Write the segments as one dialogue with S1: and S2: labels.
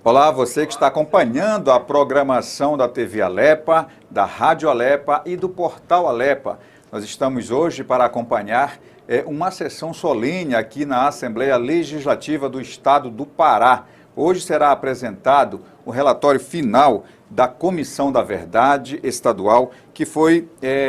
S1: Olá, você que está acompanhando a programação da TV Alepa, da Rádio Alepa e do Portal Alepa. Nós estamos hoje para acompanhar uma sessão solene aqui na Assembleia Legislativa do Estado do Pará. Hoje será apresentado o relatório final da Comissão da Verdade Estadual, que foi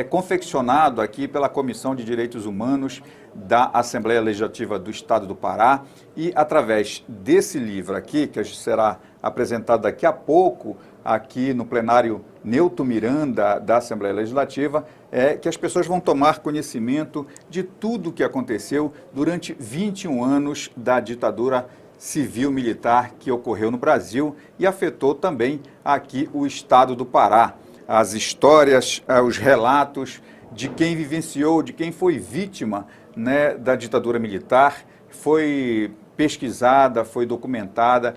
S1: confeccionado aqui pela Comissão de Direitos Humanos da Assembleia Legislativa do Estado do Pará, e através desse livro aqui, que será apresentado daqui a pouco aqui no plenário Neuto Miranda da Assembleia Legislativa, que as pessoas vão tomar conhecimento de tudo o que aconteceu durante 21 anos da ditadura civil-militar que ocorreu no Brasil e afetou também aqui o Estado do Pará. As histórias, os relatos de quem vivenciou, de quem foi vítima, né, da ditadura militar, foi pesquisada, foi documentada,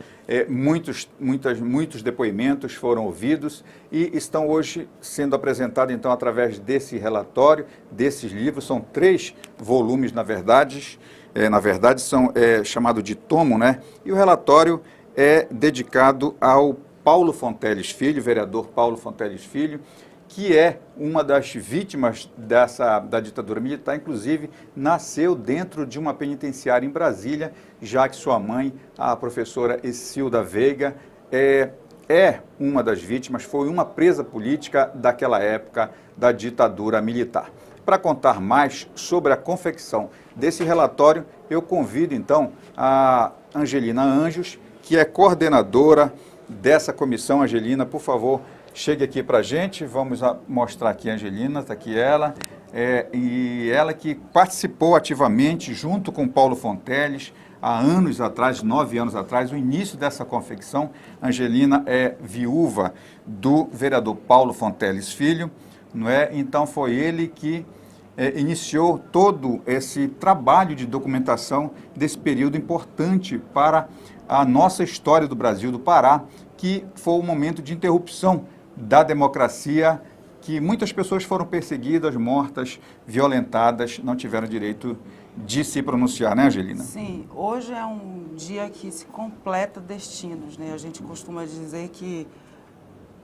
S1: muitos depoimentos foram ouvidos e estão hoje sendo apresentados, então, através desse relatório, desses livros. São 3 volumes, na verdade são chamado de tomo, né? E o relatório é dedicado ao Paulo Fonteles Filho, vereador Paulo Fonteles Filho, que é uma das vítimas da ditadura militar. Inclusive nasceu dentro de uma penitenciária em Brasília, já que sua mãe, a professora Escilda Veiga, é uma das vítimas, foi uma presa política daquela época da ditadura militar. Para contar mais sobre a confecção desse relatório, eu convido então a Angelina Anjos, que é coordenadora dessa comissão. Angelina, por favor, chegue aqui para a gente. Vamos mostrar aqui a Angelina, está aqui ela. E ela que participou ativamente, junto com Paulo Fonteles, há anos atrás, 9 anos atrás, o início dessa confecção. Angelina é viúva do vereador Paulo Fonteles Filho, não é? Então foi ele que iniciou todo esse trabalho de documentação desse período importante para a nossa história do Brasil, do Pará, que foi um momento de interrupção da democracia, que muitas pessoas foram perseguidas, mortas, violentadas, não tiveram direito de se pronunciar, né, Angelina?
S2: Sim, hoje é um dia que se completa destinos, né? A gente costuma dizer que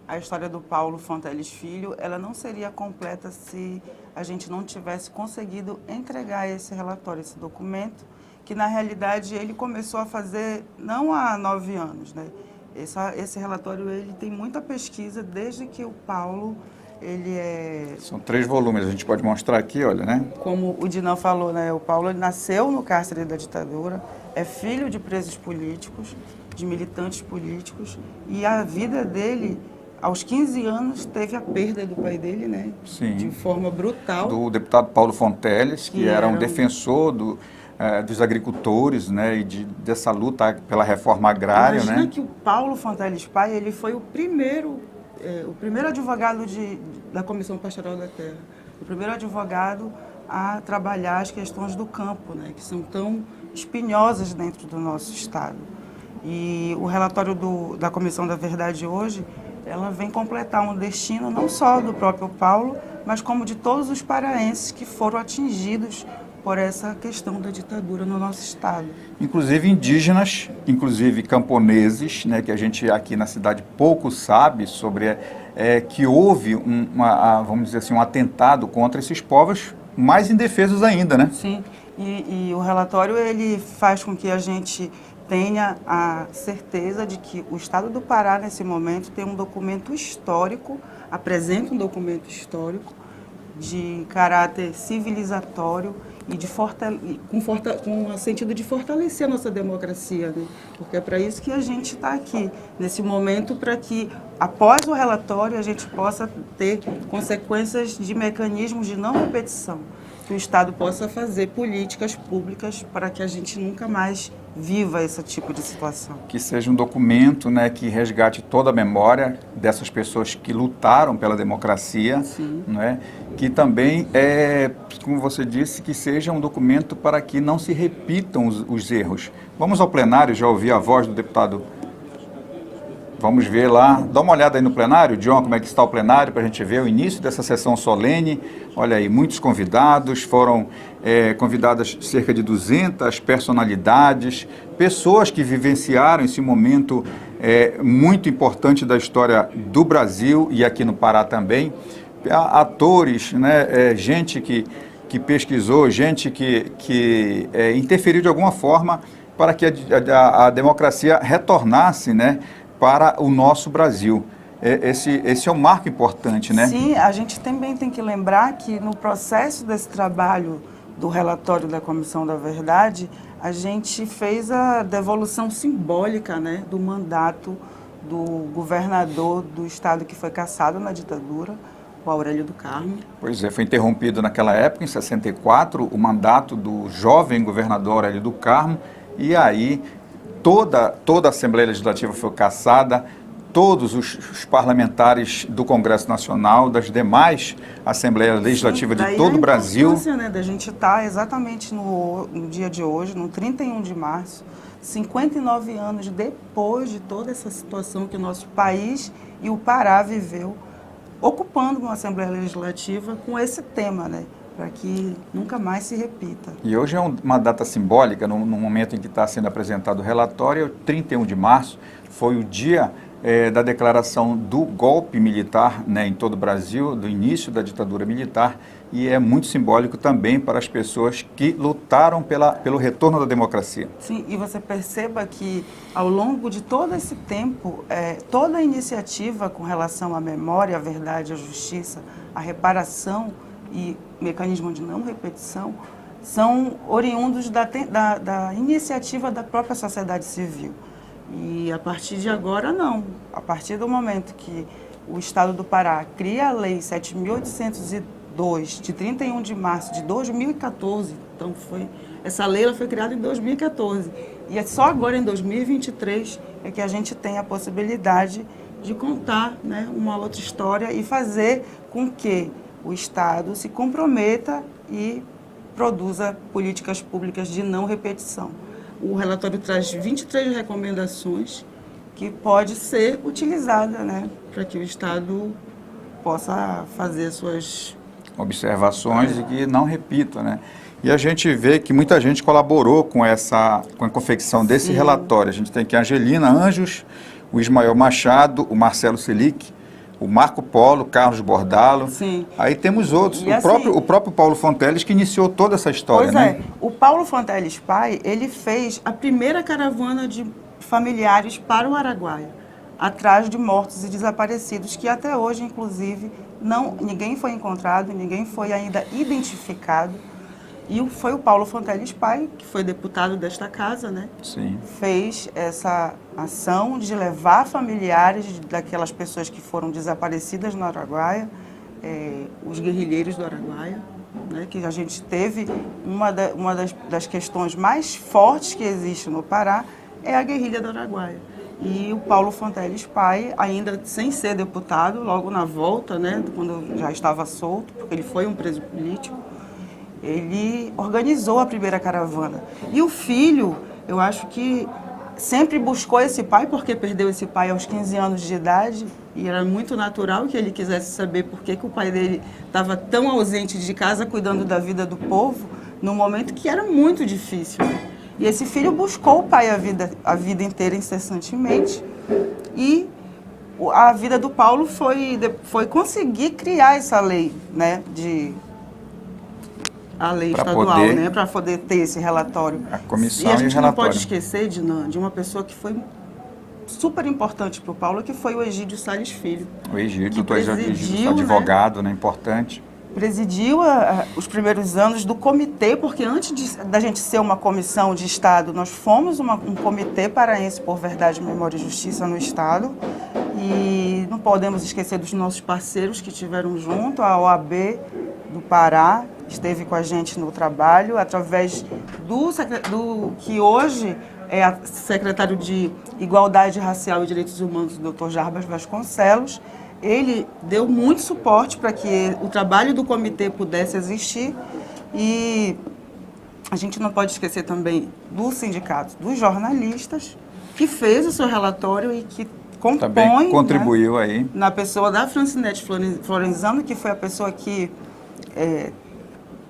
S2: a história do Paulo Fonteles Filho, ela não seria completa se a gente não tivesse conseguido entregar esse relatório, esse documento, que na realidade ele começou a fazer não há 9 anos, né? Esse relatório, ele tem muita pesquisa desde que o Paulo,
S1: São 3 volumes, a gente pode mostrar aqui, olha, né?
S2: Como o Dinan falou, né? O Paulo, ele nasceu no cárcere da ditadura, é filho de presos políticos, de militantes políticos, e a vida dele, aos 15 anos, teve a perda do pai dele, né?
S1: Sim.
S2: De forma brutal.
S1: Do deputado Paulo Fonteles, que era um defensor dos agricultores, né, e dessa luta pela reforma agrária.
S2: Imagina,
S1: né?
S2: que o Paulo Fonteles pai, ele foi o primeiro advogado da Comissão Pastoral da Terra, o primeiro advogado a trabalhar as questões do campo, né, que são tão espinhosas dentro do nosso estado. E o relatório da Comissão da Verdade hoje, ela vem completar um destino não só do próprio Paulo, mas como de todos os paraenses que foram atingidos por essa questão da ditadura no nosso estado.
S1: Inclusive indígenas, inclusive camponeses, né, que a gente aqui na cidade pouco sabe sobre, que houve vamos dizer assim, um atentado contra esses povos mais indefesos ainda, né?
S2: Sim, e o relatório, ele faz com que a gente tenha a certeza de que o estado do Pará, nesse momento, tem um documento histórico, apresenta um documento histórico de caráter civilizatório e com o sentido de fortalecer a nossa democracia, né? Porque é para isso que a gente está aqui, nesse momento, para que, após o relatório, a gente possa ter consequências de mecanismos de não repetição, que o Estado possa fazer políticas públicas para que a gente nunca mais viva esse tipo de situação.
S1: Que seja um documento, né, que resgate toda a memória dessas pessoas que lutaram pela democracia, né, que também, como você disse, que seja um documento para que não se repitam os erros. Vamos ao plenário, já ouvi a voz do deputado Vamos ver lá, dá uma olhada aí no plenário, John, como é que está o plenário, para a gente ver o início dessa sessão solene. Olha aí, muitos convidados, foram convidadas cerca de 200 personalidades, pessoas que vivenciaram esse momento muito importante da história do Brasil e aqui no Pará também. Atores, né, gente que pesquisou, gente que interferiu de alguma forma para que a democracia retornasse, né, para o nosso Brasil. Esse é um marco importante, né?
S2: Sim, a gente também tem que lembrar que no processo desse trabalho do relatório da Comissão da Verdade, a gente fez a devolução simbólica, né, do mandato do governador do estado que foi cassado na ditadura, o Aurélio do Carmo.
S1: Pois é, foi interrompido naquela época, em 64, o mandato do jovem governador Aurélio do Carmo, e aí toda a Assembleia Legislativa foi cassada, todos os parlamentares do Congresso Nacional, das demais Assembleias Legislativas de todo o Brasil.
S2: A importância, né, da gente estar exatamente no dia de hoje, no 31 de março, 59 anos depois de toda essa situação que o nosso país e o Pará viveu, ocupando uma Assembleia Legislativa com esse tema, né? Para que nunca mais se repita.
S1: E hoje é uma data simbólica, no momento em que está sendo apresentado o relatório, 31 de março, foi o dia da declaração do golpe militar, né, em todo o Brasil, do início da ditadura militar, e é muito simbólico também para as pessoas que lutaram pelo retorno da democracia.
S2: Sim, e você perceba que ao longo de todo esse tempo, toda a iniciativa com relação à memória, à verdade, à justiça, à reparação e mecanismo de não repetição, são oriundos da iniciativa da própria sociedade civil. E a partir de agora, não. A partir do momento que o Estado do Pará cria a Lei 7.802, de 31 de março de 2014, então essa lei ela foi criada em 2014, e é só agora, em 2023, é que a gente tem a possibilidade de contar, né, uma outra história e fazer com que o Estado se comprometa e produza políticas públicas de não repetição. O relatório traz 23 recomendações que pode ser utilizada, né, para que o Estado possa fazer suas
S1: observações e que não repita, né? E a gente vê que muita gente colaborou com a confecção desse
S2: Sim.
S1: relatório. A gente tem aqui a Angelina Anjos, o Ismael Machado, o Marcelo Selic, o Marco Polo, Carlos Bordalo.
S2: Sim.
S1: Aí temos outros. O próprio Paulo Fonteles que iniciou toda essa história,
S2: pois
S1: né?
S2: O Paulo Fonteles pai, ele fez a primeira caravana de familiares para o Araguaia, atrás de mortos e desaparecidos, que até hoje, inclusive, ninguém foi encontrado, ninguém foi ainda identificado. E foi o Paulo Fonteles pai, que foi deputado desta casa, né?
S1: Sim.
S2: Fez essa ação de levar familiares daquelas pessoas que foram desaparecidas no Araguaia, os guerrilheiros do Araguaia, né? Que a gente teve uma das questões mais fortes que existe no Pará é a guerrilha do Araguaia. E o Paulo Fonteles pai, ainda sem ser deputado, logo na volta, né, quando já estava solto, porque ele foi um preso político, ele organizou a primeira caravana. E o filho, eu acho que sempre buscou esse pai, porque perdeu esse pai aos 15 anos de idade, e era muito natural que ele quisesse saber por que o pai dele estava tão ausente de casa, cuidando da vida do povo, num momento que era muito difícil. E esse filho buscou o pai a vida inteira, incessantemente, e a vida do Paulo foi conseguir criar essa lei, né, a lei estadual, né, para poder ter esse relatório.
S1: A comissão
S2: e a gente
S1: não
S2: não pode esquecer, de uma pessoa que foi super importante para o Paulo, que foi o Egídio Salles Filho.
S1: O Egídio,
S2: presidiu,
S1: advogado, né, importante.
S2: Presidiu os primeiros anos do comitê, porque antes da gente ser uma comissão de Estado, nós fomos um comitê paraense por verdade, memória e justiça no Estado. E não podemos esquecer dos nossos parceiros que estiveram junto, a OAB do Pará, esteve com a gente no trabalho, através do que hoje é a secretário de Igualdade Racial e Direitos Humanos, o Dr. Jarbas Vasconcelos. Ele deu muito suporte para que o trabalho do comitê pudesse existir, e a gente não pode esquecer também do sindicato dos jornalistas, que fez o seu relatório e que compõe,
S1: também contribuiu, né, aí.
S2: Na pessoa da Francinete Florenzano, que foi a pessoa que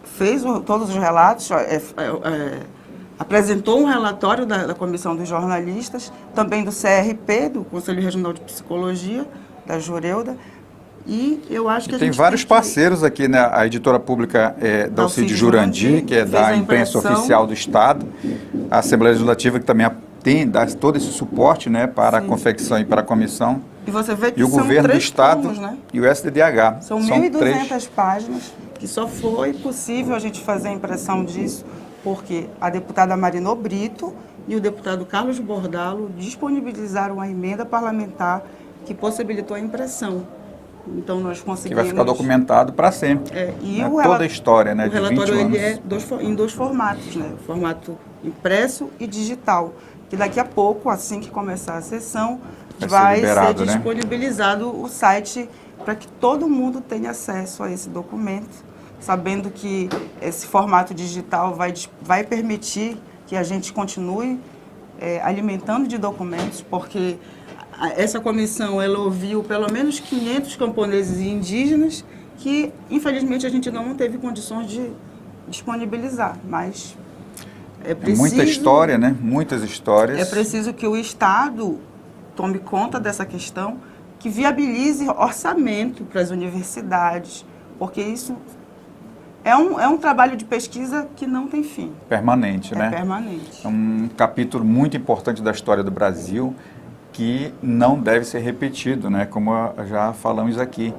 S2: fez todos os relatos, apresentou um relatório da Comissão dos Jornalistas, também do CRP, do Conselho Regional de Psicologia, da Jureuda, e eu acho que
S1: tem vários parceiros aqui, né? A editora pública da Alcide Jurandir, que é da imprensa oficial do Estado, a Assembleia Legislativa, que também dá todo esse suporte, né, para a confecção e para a comissão.
S2: E você vê que
S1: o governo do Estado,
S2: tomos, né?
S1: E o STDH.
S2: São 1.200 páginas, que só foi possível a gente fazer a impressão disso porque a deputada Marina Brito e o deputado Carlos Bordalo disponibilizaram uma emenda parlamentar que possibilitou a impressão. Então nós conseguimos...
S1: Que vai ficar documentado para sempre.
S2: E
S1: toda a história, né,
S2: o relatório
S1: de 20
S2: ele em dois formatos, né? O formato impresso e digital. Que daqui a pouco, assim que começar a sessão, vai ser disponibilizado, né, o site para que todo mundo tenha acesso a esse documento, sabendo que esse formato digital vai permitir que a gente continue alimentando de documentos, porque essa comissão ela ouviu pelo menos 500 camponeses e indígenas que, infelizmente, a gente não teve condições de disponibilizar, mas é preciso...
S1: Muita história, né? Muitas histórias.
S2: É preciso que o Estado tome conta dessa questão, que viabilize orçamento para as universidades, porque isso é um trabalho de pesquisa que não tem fim.
S1: Permanente, né?
S2: É permanente.
S1: É um capítulo muito importante da história do Brasil que não deve ser repetido, né? Como já falamos aqui.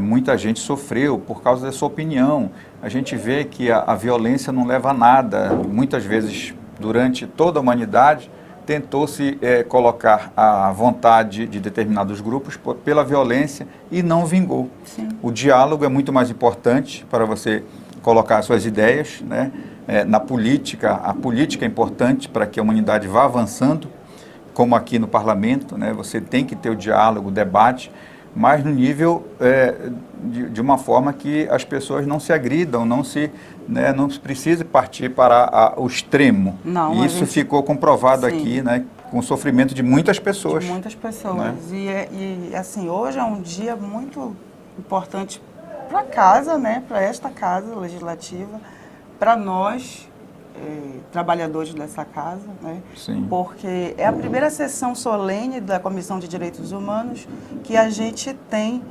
S1: Muita gente sofreu por causa da sua opinião. A gente vê que a violência não leva a nada. Muitas vezes, durante toda a humanidade, tentou-se colocar a vontade de determinados grupos pela violência e não vingou.
S2: Sim.
S1: O diálogo é muito mais importante para você colocar suas ideias, né? Na política. A política é importante para que a humanidade vá avançando, como aqui no parlamento, né? Você tem que ter o diálogo, o debate, mas no nível de uma forma que as pessoas não se agridam, não precise partir para o extremo.
S2: Não,
S1: isso ficou comprovado, sim, aqui, né, com o sofrimento de muitas pessoas.
S2: De muitas pessoas.
S1: Né?
S2: E assim, hoje é um dia muito importante para a casa, né, para esta casa legislativa, para nós, trabalhadores dessa casa, né?
S1: Sim.
S2: Porque é a primeira sessão solene da Comissão de Direitos Humanos que a gente tem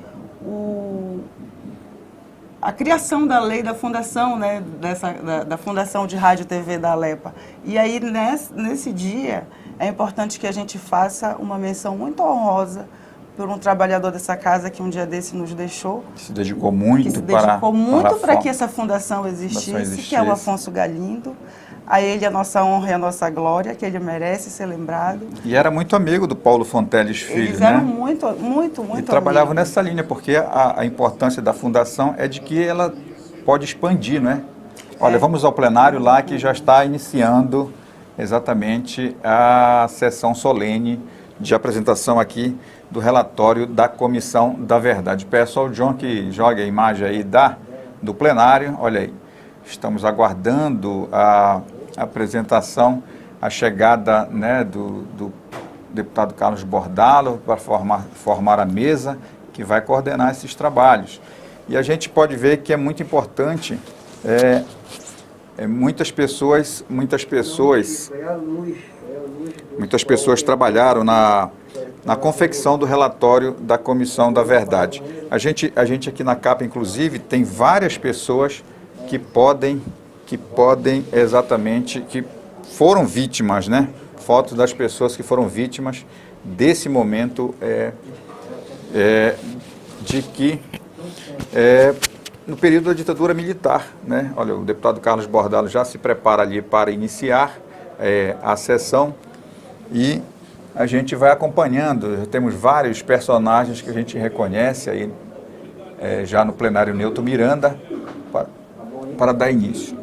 S2: a criação da lei da fundação, né? Da Fundação de Rádio e TV da Alepa. E aí, nesse dia, é importante que a gente faça uma menção muito honrosa por um trabalhador dessa casa que um dia desse nos deixou.
S1: Se dedicou muito para
S2: que essa fundação existisse, que é o Afonso Galindo. A ele a nossa honra e a nossa glória, que ele merece ser lembrado.
S1: E era muito amigo do Paulo Fonteles Filho,
S2: Eles eram muito
S1: e trabalhavam nessa linha, porque a importância da fundação é de que ela pode expandir, né? Olha, vamos ao plenário lá que já está iniciando exatamente a sessão solene de apresentação aqui do relatório da Comissão da Verdade. Peço ao John que jogue a imagem aí do plenário. Olha aí, estamos aguardando a apresentação, a chegada, né, do deputado Carlos Bordalo para formar a mesa que vai coordenar esses trabalhos. E a gente pode ver que é muito importante, muitas pessoas trabalharam na confecção do relatório da Comissão da Verdade. A gente aqui na capa, inclusive, tem várias pessoas que foram vítimas, né? Fotos das pessoas que foram vítimas desse momento no período da ditadura militar, né? Olha, o deputado Carlos Bordalo já se prepara ali para iniciar a sessão e a gente vai acompanhando. Já temos vários personagens que a gente reconhece aí já no plenário Newton Miranda para dar início.